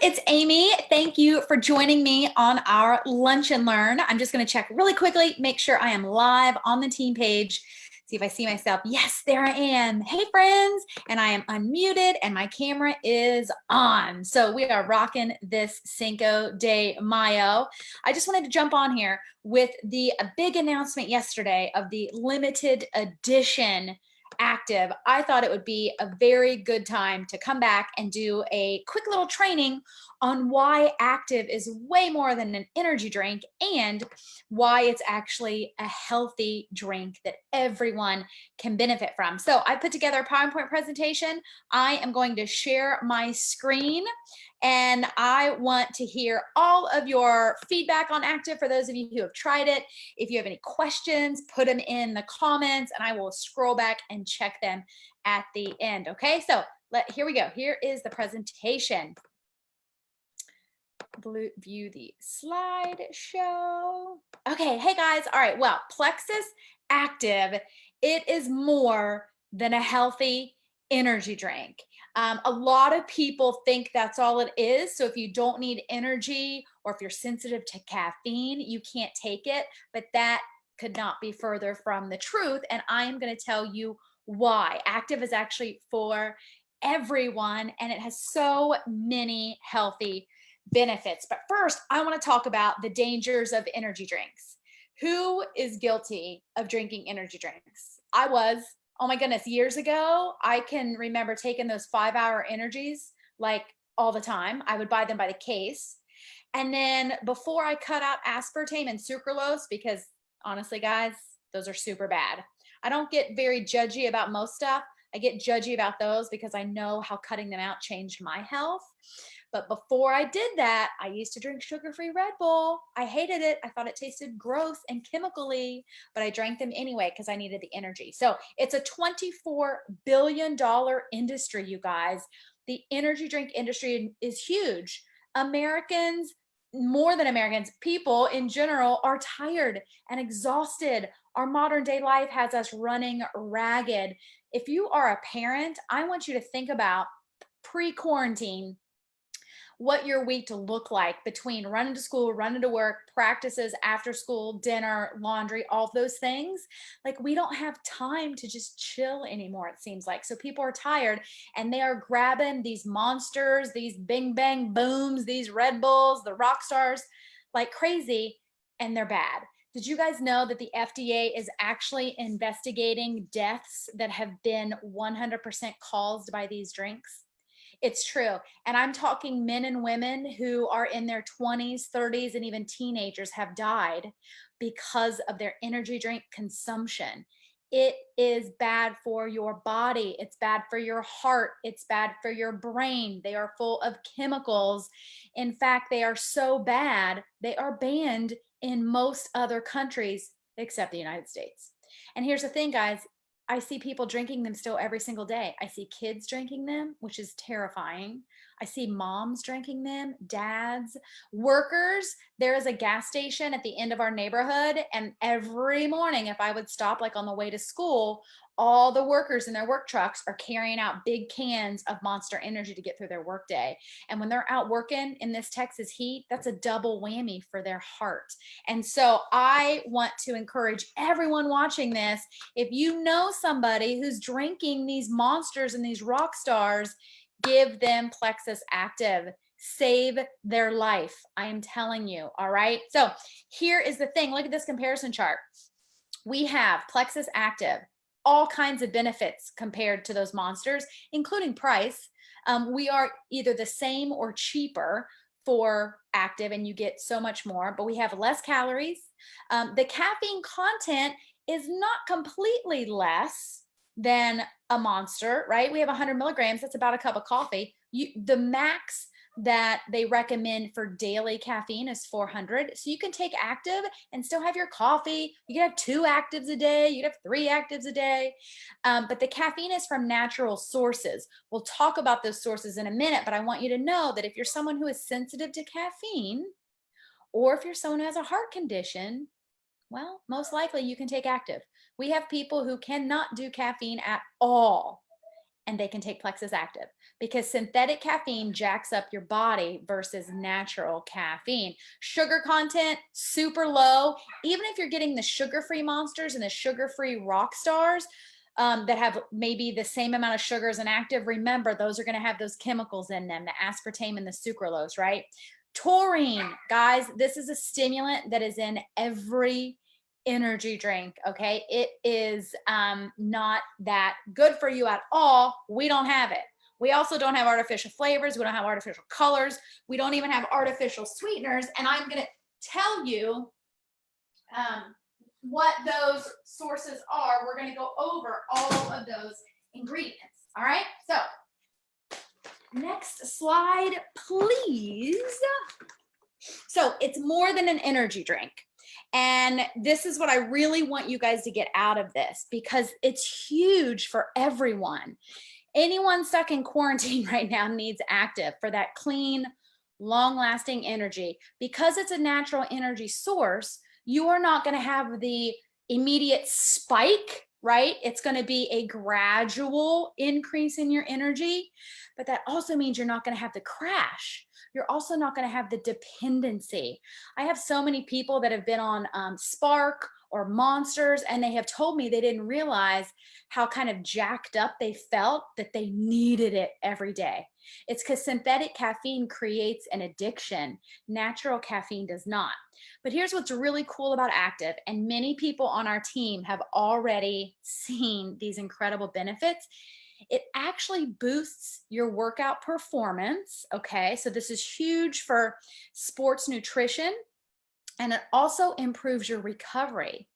it's Amy. Thank you for joining me on our Lunch and Learn. I'm just going to check really quickly, make sure I am live on the team page, see if I see myself. Yes, there I am. Hey, friends. And I am unmuted and my camera is on. So we are rocking this Cinco de Mayo. I just wanted to jump on here with the big announcement yesterday of the limited edition active. I thought it would be a very good time to come back and do a quick little training on why active is way more than an energy drink and why it's actually a healthy drink that everyone can benefit from. So I put together a PowerPoint presentation. I am going to share my screen and I want to hear all of your feedback on active for those of you who have tried it. If you have any questions, put them in the comments and I will scroll back and check them at the end. Okay, so here we go. Here is the presentation. View the slideshow. Okay, hey guys. All right, well, Plexus Active, it is more than a healthy energy drink. A lot of people think that's all it is. So if you don't need energy or if you're sensitive to caffeine, you can't take it, but that could not be further from the truth. And I am going to tell you why. Active is actually for everyone and it has so many healthy benefits. But first, I want to talk about the dangers of energy drinks. Who is guilty of drinking energy drinks? I was. Oh my goodness, years ago, I can remember taking those 5-hour energies like all the time. I would buy them by the case. And then before I cut out aspartame and sucralose, because honestly, guys, those are super bad. I don't get very judgy about most stuff. I get judgy about those because I know how cutting them out changed my health. But before I did that, I used to drink sugar-free Red Bull. I hated it. I thought it tasted gross and chemically, but I drank them anyway because I needed the energy. So it's a $24 billion industry, you guys. The energy drink industry is huge. Americans, more than Americans, people in general are tired and exhausted. Our modern day life has us running ragged. If you are a parent, I want you to think about pre-quarantine what your week to look like between running to school, running to work, practices, after school, dinner, laundry, all those things. Like we don't have time to just chill anymore, it seems like. So people are tired and they are grabbing these monsters, these bing bang booms, these Red Bulls, the rock stars like crazy, and they're bad. Did you guys know that the FDA is actually investigating deaths that have been 100% caused by these drinks? It's true. And I'm talking men and women who are in their 20s, 30s, and even teenagers have died because of their energy drink consumption. It is bad for your body. It's bad for your heart. It's bad for your brain. They are full of chemicals. In fact, they are so bad, they are banned in most other countries except the United States. And here's the thing, guys. I see people drinking them still every single day. I see kids drinking them, which is terrifying. I see moms drinking them, dads, workers. There is a gas station at the end of our neighborhood. And every morning, if I would stop like on the way to school, all the workers in their work trucks are carrying out big cans of Monster Energy to get through their workday. And when they're out working in this Texas heat, that's a double whammy for their heart. And so I want to encourage everyone watching this, if you know somebody who's drinking these monsters and these rock stars, give them Plexus Active. Save their life. I am telling you. All right. So here is the thing. Look at this comparison chart. We have Plexus Active, all kinds of benefits compared to those monsters, including price. We are either the same or cheaper for active and you get so much more, but we have less calories. The caffeine content is not completely less than a monster, right? We have 100 milligrams. That's about a cup of coffee. The max that they recommend for daily caffeine is 400. So you can take active and still have your coffee. You can have 2 actives a day. You can have 3 actives a day. But the caffeine is from natural sources. We'll talk about those sources in a minute, but I want you to know that if you're someone who is sensitive to caffeine, or if you're someone who has a heart condition, well, most likely you can take active. We have people who cannot do caffeine at all, and they can take Plexus Active, because synthetic caffeine jacks up your body versus natural caffeine. Sugar content, super low. Even if you're getting the sugar-free monsters and the sugar-free rock stars, that have maybe the same amount of sugar as an active, remember, those are going to have those chemicals in them, the aspartame and the sucralose, right? Taurine, guys, this is a stimulant that is in every energy drink. Okay, it is not that good for you at all. We don't have it. We also don't have artificial flavors. We don't have artificial colors. We don't even have artificial sweeteners. And I'm going to tell you what those sources are. We're going to go over all of those ingredients. All right, so next slide, please. So it's more than an energy drink. And this is what I really want you guys to get out of this, because it's huge for everyone. Anyone stuck in quarantine right now needs Active for that clean, long-lasting energy. Because it's a natural energy source, you are not going to have the immediate spike, right? It's going to be a gradual increase in your energy, but that also means you're not going to have the crash. You're also not going to have the dependency. I have so many people that have been on Spark or Monsters, and they have told me they didn't realize how kind of jacked up they felt, that they needed it every day. It's because synthetic caffeine creates an addiction. Natural caffeine does not. But here's what's really cool about Active, and many people on our team have already seen these incredible benefits. It actually boosts your workout performance. Okay, so this is huge for sports nutrition, and it also improves your recovery.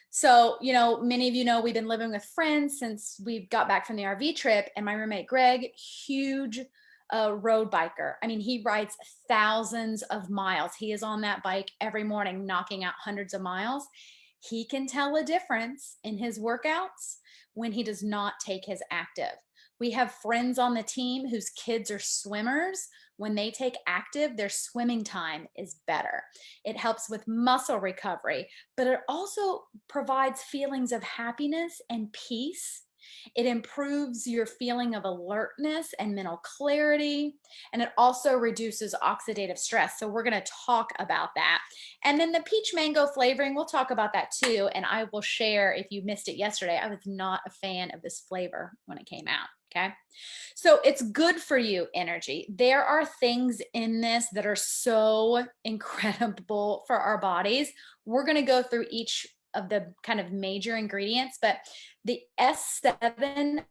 So, you know, many of you know we've been living with friends since we got back from the RV trip, and my roommate Greg, huge road biker. I mean, he rides thousands of miles. He is on that bike every morning, knocking out hundreds of miles. He can tell a difference in his workouts when he does not take his Active. We have friends on the team whose kids are swimmers. When they take Active, their swimming time is better. It helps with muscle recovery, but it also provides feelings of happiness and peace. It improves your feeling of alertness and mental clarity, and it also reduces oxidative stress. So we're going to talk about that. And then the peach mango flavoring, we'll talk about that too. And I will share, if you missed it yesterday, I was not a fan of this flavor when it came out. Okay, so it's good for you energy. There are things in this that are so incredible for our bodies. We're going to go through each of the kind of major ingredients, but the S7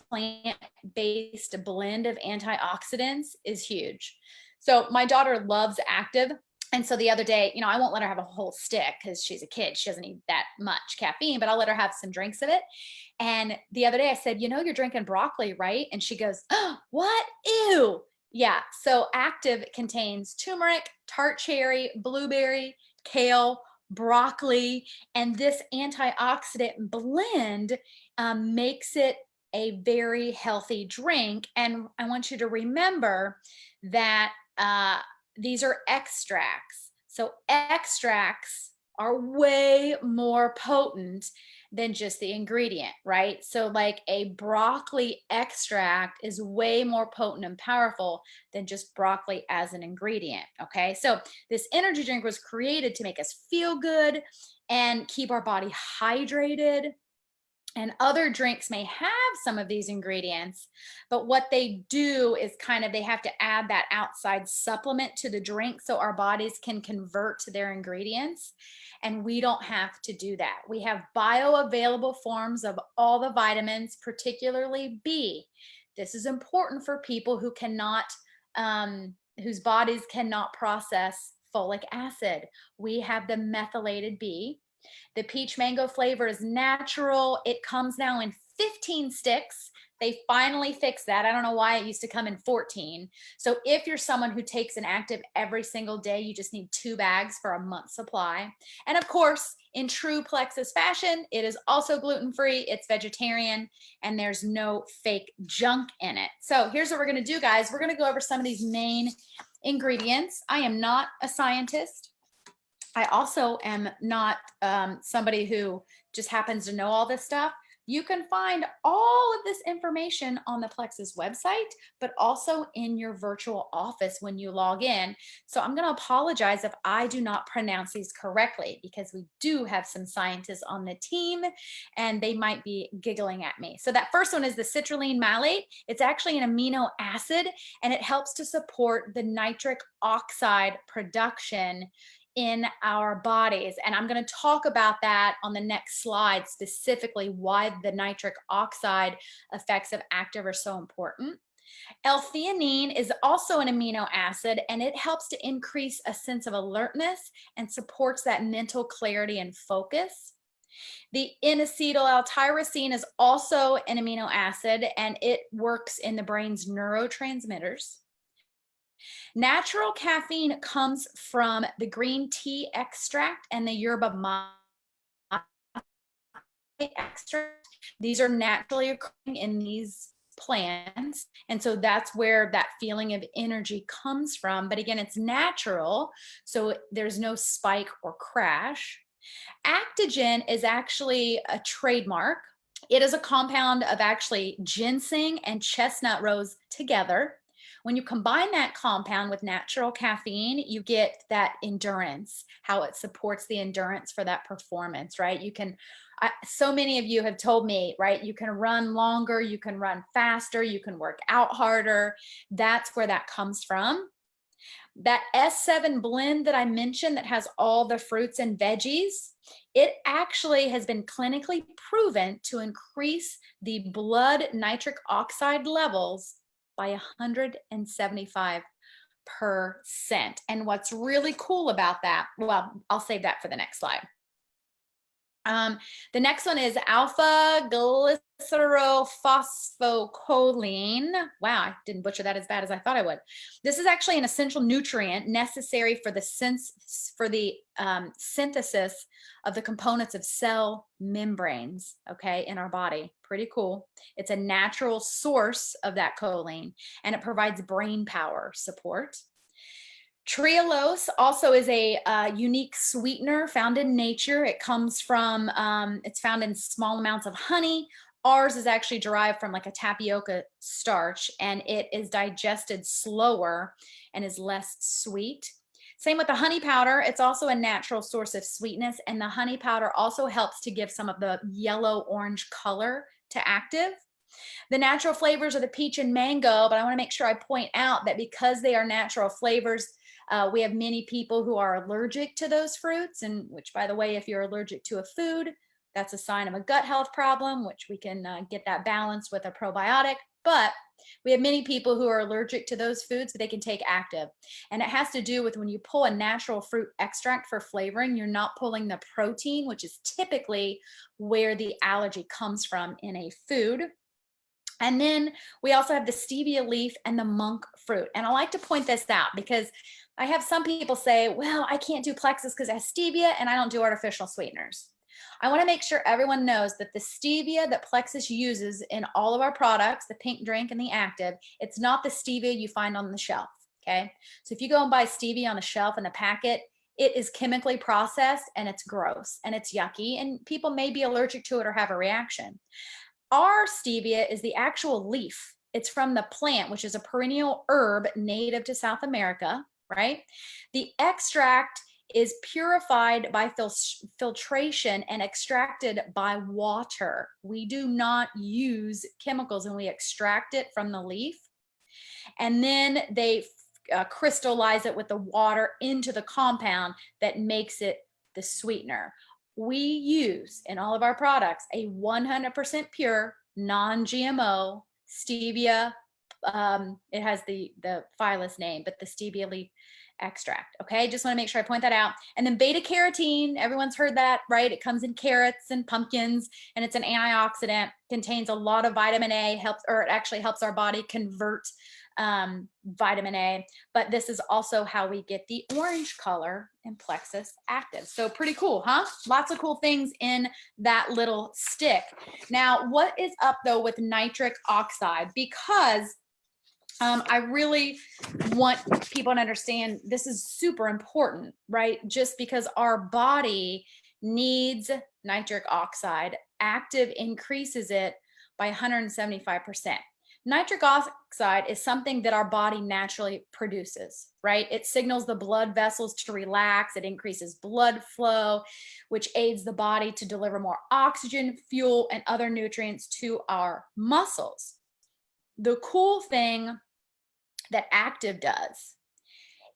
plant-based blend of antioxidants is huge. So my daughter loves Active. And so the other day, you know, I won't let her have a whole stick because she's a kid. She doesn't need that much caffeine, but I'll let her have some drinks of it. And the other day I said, you know, you're drinking broccoli, right? And she goes, oh, what? Ew. Yeah. So Active contains turmeric, tart cherry, blueberry, kale, broccoli, and this antioxidant blend makes it a very healthy drink. And I want you to remember that these are extracts. So extracts are way more potent than just the ingredient, right? So like a broccoli extract is way more potent and powerful than just broccoli as an ingredient, okay? So this energy drink was created to make us feel good and keep our body hydrated. And other drinks may have some of these ingredients, but what they do is kind of, they have to add that outside supplement to the drink so our bodies can convert to their ingredients. And we don't have to do that. We have bioavailable forms of all the vitamins, particularly B. This is important for people who cannot, whose bodies cannot process folic acid. We have the methylated B. The peach mango flavor is natural. It comes now in 15 sticks. They finally fixed that. I don't know why it used to come in 14. So if you're someone who takes an Active every single day, you just need 2 bags for a month's supply. And of course, in true Plexus fashion, it is also gluten-free, it's vegetarian, and there's no fake junk in it. So here's what we're gonna do, guys. We're gonna go over some of these main ingredients. I am not a scientist. I also am not somebody who just happens to know all this stuff. You can find all of this information on the Plexus website, but also in your virtual office when you log in. So I'm going to apologize if I do not pronounce these correctly, because we do have some scientists on the team and they might be giggling at me. So that first one is the citrulline malate. It's actually an amino acid, and it helps to support the nitric oxide production in our bodies. And I'm going to talk about that on the next slide, specifically why the nitric oxide effects of active are so important. L-theanine is also an amino acid, and it helps to increase a sense of alertness and supports that mental clarity and focus. The N-acetyl-L-tyrosine is also an amino acid, and it works in the brain's neurotransmitters. Natural caffeine comes from the green tea extract and the yerba mate extract. These are naturally occurring in these plants, and so that's where that feeling of energy comes from. But again, it's natural, so there's no spike or crash. Actogen is actually a trademark. It is a compound of actually ginseng and chestnut rose together. When you combine that compound with natural caffeine, you get that endurance, how it supports the endurance for that performance, right? So many of you have told me, right? You can run longer, you can run faster, you can work out harder. That's where that comes from. That S7 blend that I mentioned that has all the fruits and veggies, it actually has been clinically proven to increase the blood nitric oxide levels by 175%. And what's really cool about that, well, I'll save that for the next slide. The next one is alpha glycerophosphocholene. Wow, I didn't butcher that as bad as I thought I would. This is actually an essential nutrient necessary for the synthesis of the components of cell membranes, okay, in our body. Pretty cool. It's a natural source of that choline, and it provides brain power support. Trehalose also is a unique sweetener found in nature. It comes from, it's found in small amounts of honey. Ours is actually derived from like a tapioca starch, and it is digested slower and is less sweet. Same with the honey powder. It's also a natural source of sweetness, and the honey powder also helps to give some of the yellow-orange color to active. The natural flavors are the peach and mango, but I want to make sure I point out that because they are natural flavors, we have many people who are allergic to those fruits, and which, by the way, if you're allergic to a food, that's a sign of a gut health problem, which we can get that balance with a probiotic. But we have many people who are allergic to those foods, but they can take active. And it has to do with when you pull a natural fruit extract for flavoring, you're not pulling the protein, which is typically where the allergy comes from in a food. And then we also have the stevia leaf and the monk fruit. And I like to point this out because I have some people say, well, I can't do Plexus because it has stevia and I don't do artificial sweeteners. I want to make sure everyone knows that the stevia that Plexus uses in all of our products, the pink drink and the active, it's not the stevia you find on the shelf, okay? So if you go and buy stevia on the shelf in a packet, it is chemically processed and it's gross and it's yucky, and people may be allergic to it or have a reaction. Our stevia is the actual leaf. It's from the plant, which is a perennial herb native to South America, right? The extract is purified by filtration and extracted by water. We do not use chemicals, and we extract it from the leaf. And then they crystallize it with the water into the compound that makes it the sweetener. We use in all of our products a 100% pure, non-GMO stevia. It has the phyllis name, but the stevia leaf extract. Okay, just want to make sure I point that out. And then beta carotene, everyone's heard that, right? It comes in carrots and pumpkins, and it's an antioxidant, contains a lot of vitamin A, it actually helps our body convert vitamin A, but this is also how we get the orange color in Plexus Active. So pretty cool, huh? Lots of cool things in that little stick. Now, what is up though with nitric oxide? Because I really want people to understand this is super important, right? Just because our body needs nitric oxide active increases it by 175%. Nitric oxide is something that our body naturally produces, right? It signals the blood vessels to relax. It increases blood flow, which aids the body to deliver more oxygen, fuel, and other nutrients to our muscles. The cool thing that active does,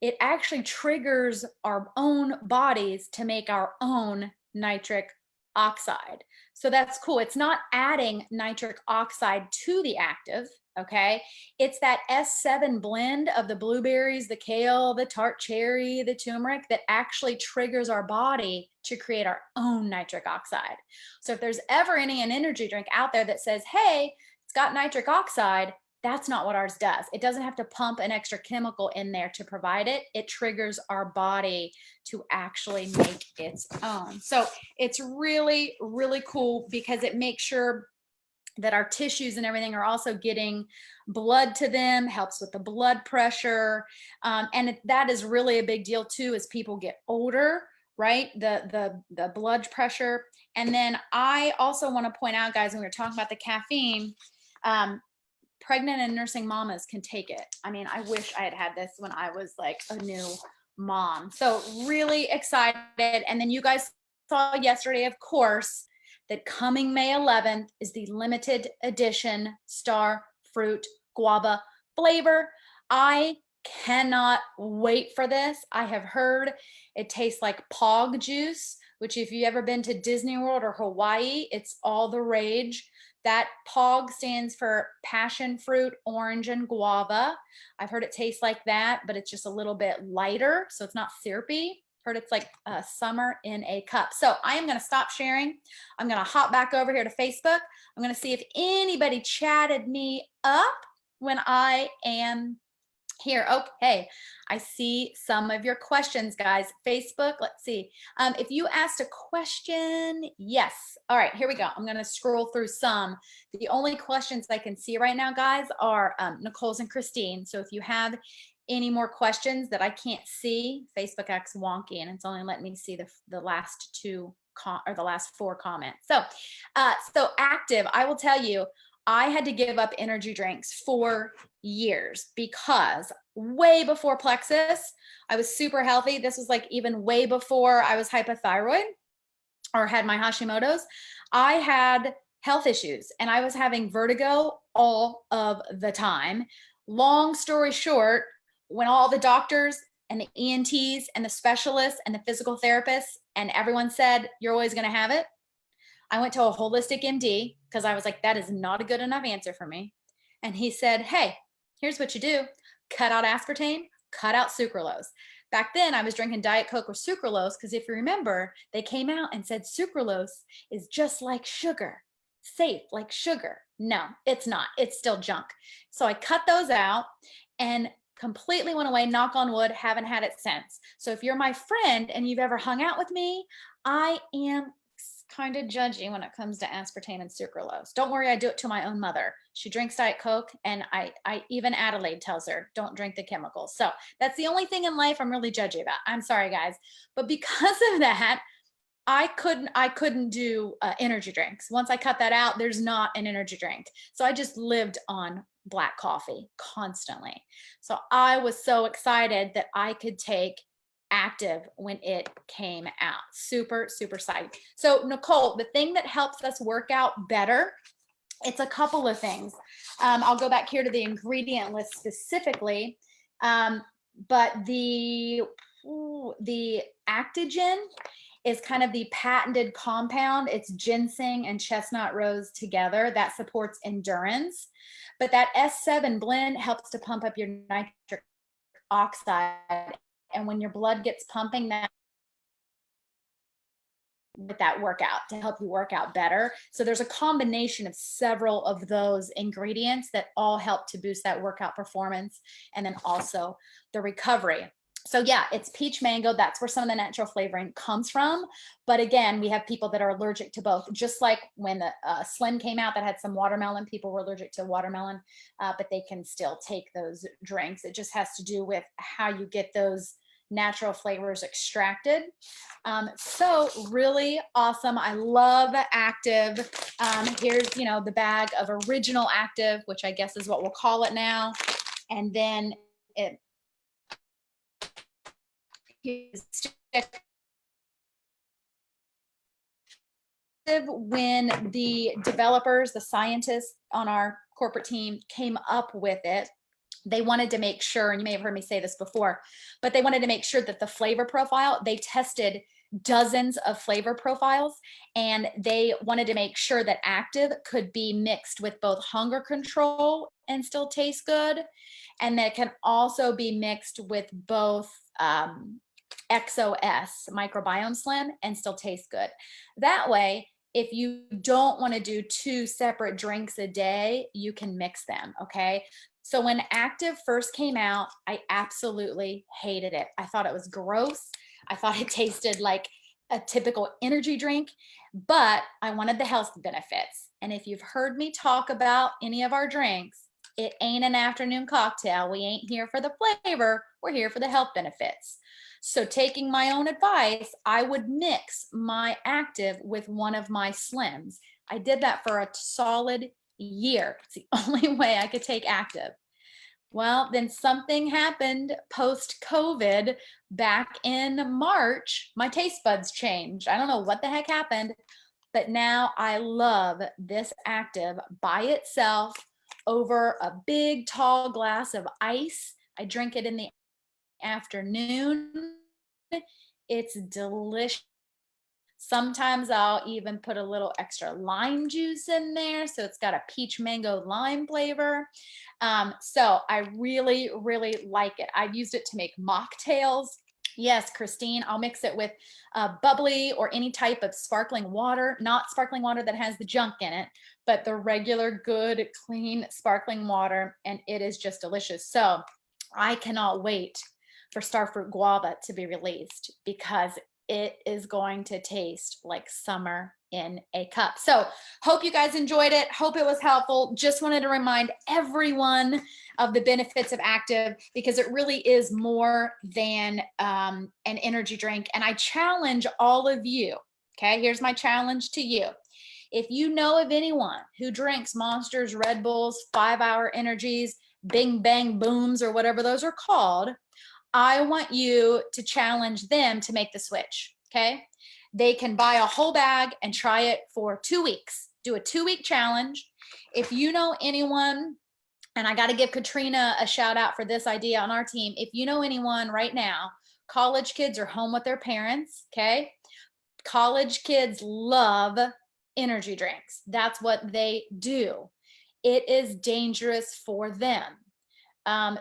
it actually triggers our own bodies to make our own nitric oxide. So that's cool. It's not adding nitric oxide to the active, okay? It's that S7 blend of the blueberries, the kale, the tart cherry, the turmeric that actually triggers our body to create our own nitric oxide. So if there's ever an energy drink out there that says, hey, it's got nitric oxide, that's not what ours does. It doesn't have to pump an extra chemical in there to provide it. It triggers our body to actually make its own. So it's really, really cool because it makes sure that our tissues and everything are also getting blood to them, helps with the blood pressure. And that is really a big deal too as people get older, right? The blood pressure. And then I also want to point out, guys, when we were talking about the caffeine, pregnant and nursing mamas can take it. I mean, I wish I had had this when I was like a new mom. So really excited. And then you guys saw yesterday, of course, that coming May 11th is the limited edition star fruit guava flavor. I cannot wait for this. I have heard it tastes like pog juice, which if you've ever been to Disney World or Hawaii, it's all the rage. That POG stands for passion fruit, orange, and guava. I've heard it tastes like that, but it's just a little bit lighter, so it's not syrupy. Heard it's like summer in a cup. So I am going to stop sharing. I'm going to hop back over here to Facebook. I'm going to see if anybody chatted me up when I am here. Okay, I see some of your questions, guys. Facebook, let's see. If you asked a question, yes. All right, here we go. I'm going to scroll through some. The only questions I can see right now, guys, are Nicole's and Christine. So if you have any more questions that I can't see, Facebook acts wonky and it's only letting me see the last two or the last four comments. So active, I will tell you, I had to give up energy drinks for years because way before Plexus, I was super healthy. This was like even way before I was hypothyroid or had my Hashimoto's. I had health issues and I was having vertigo all of the time. Long story short, when all the doctors and the ENTs and the specialists and the physical therapists and everyone said, you're always going to have it, I went to a holistic MD because I was like, that is not a good enough answer for me. And he said, hey, here's what you do. Cut out aspartame, cut out sucralose. Back then I was drinking Diet Coke with sucralose because if you remember, they came out and said sucralose is just like sugar, safe like sugar. No, it's not. It's still junk. So I cut those out and completely went away, knock on wood, haven't had it since. So if you're my friend and you've ever hung out with me, I am kind of judgy when it comes to aspartame and sucralose. Don't worry, I do it to my own mother. She drinks Diet Coke and I even Adelaide tells her, don't drink the chemicals. So that's the only thing in life I'm really judgy about. I'm sorry, guys. But because of that, I couldn't do energy drinks. Once I cut that out, there's not an energy drink. So I just lived on black coffee constantly. So I was so excited that I could take active when it came out. Super, super psyched. So Nicole, the thing that helps us work out better, it's a couple of things. I'll go back here to the ingredient list specifically. But the Actigen is kind of the patented compound. It's ginseng and chestnut rose together that supports endurance. But that S7 blend helps to pump up your nitric oxide. And when your blood gets pumping, that with that workout to help you work out better. So there's a combination of several of those ingredients that all help to boost that workout performance and then also the recovery. So yeah, it's peach mango. That's where some of the natural flavoring comes from. But again, we have people that are allergic to both, just like when the Slim came out that had some watermelon, people were allergic to watermelon, but they can still take those drinks. It just has to do with how you get those natural flavors extracted. So really awesome. I love Active. Here's, you know, the bag of original Active, which I guess is what we'll call it now. And then it when the developers, the scientists on our corporate team came up with it, they wanted to make sure, and you may have heard me say this before, but they wanted to make sure that the flavor profile, they tested dozens of flavor profiles, and they wanted to make sure that Active could be mixed with both hunger control and still taste good, and that can also be mixed with both XOS, microbiome slim, and still taste good. That way, if you don't want to do 2 separate drinks a day, you can mix them, okay? So when Active first came out, I absolutely hated it. I thought it was gross. I thought it tasted like a typical energy drink, but I wanted the health benefits. And if you've heard me talk about any of our drinks, it ain't an afternoon cocktail. We ain't here for the flavor. We're here for the health benefits. So taking my own advice, I would mix my Active with one of my Slims. I did that for a solid year. It's the only way I could take Active. Well, then something happened post-COVID back in March. My taste buds changed. I don't know what the heck happened, but now I love this Active by itself over a big tall glass of ice. I drink it in the afternoon. It's delicious. Sometimes I'll even put a little extra lime juice in there, so it's got a peach mango lime flavor. So I really, really like it. I've used it to make mocktails. Yes, Christine, I'll mix it with bubbly or any type of sparkling water, not sparkling water that has the junk in it, but the regular, good, clean sparkling water, and it is just delicious. So I cannot wait for Starfruit Guava to be released because it is going to taste like summer in a cup. So hope you guys enjoyed it. Hope it was helpful. Just wanted to remind everyone of the benefits of Active because it really is more than an energy drink. And I challenge all of you, okay? Here's my challenge to you. If you know of anyone who drinks Monsters, Red Bulls, 5-Hour Energies, Bing Bang Booms, or whatever those are called, I want you to challenge them to make the switch, okay? They can buy a whole bag and try it for 2 weeks. Do a 2-week challenge. If you know anyone, and I got to give Katrina a shout out for this idea on our team. If you know anyone right now, college kids are home with their parents, okay? College kids love energy drinks. That's what they do. It is dangerous for them.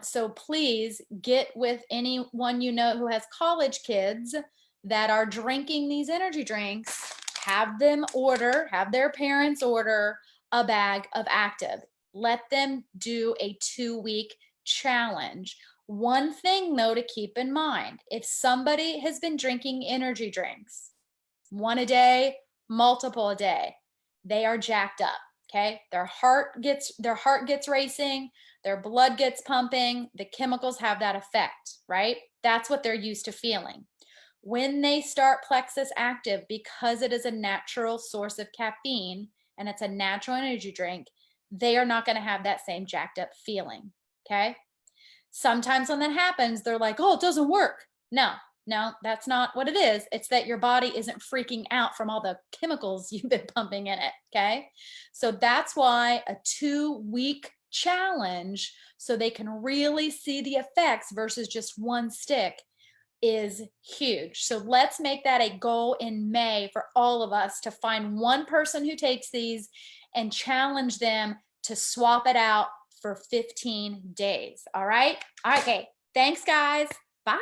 So please get with anyone you know who has college kids that are drinking these energy drinks. Have their parents order a bag of Active. Let them do a 2-week challenge. One thing though to keep in mind, if somebody has been drinking energy drinks, 1 a day, multiple a day, they are jacked up, okay? Their heart gets racing, their blood gets pumping, the chemicals have that effect, right? That's what they're used to feeling. When they start Plexus Active, because it is a natural source of caffeine and it's a natural energy drink, they are not going to have that same jacked up feeling, okay? Sometimes when that happens, they're like, oh, it doesn't work. No, that's not what it is. It's that your body isn't freaking out from all the chemicals you've been pumping in it, okay? So that's why a 2-week challenge, so they can really see the effects versus just 1 stick, is huge. So let's make that a goal in May for all of us to find one person who takes these and challenge them to swap it out for 15 days. All right? Okay. Thanks, guys. Bye.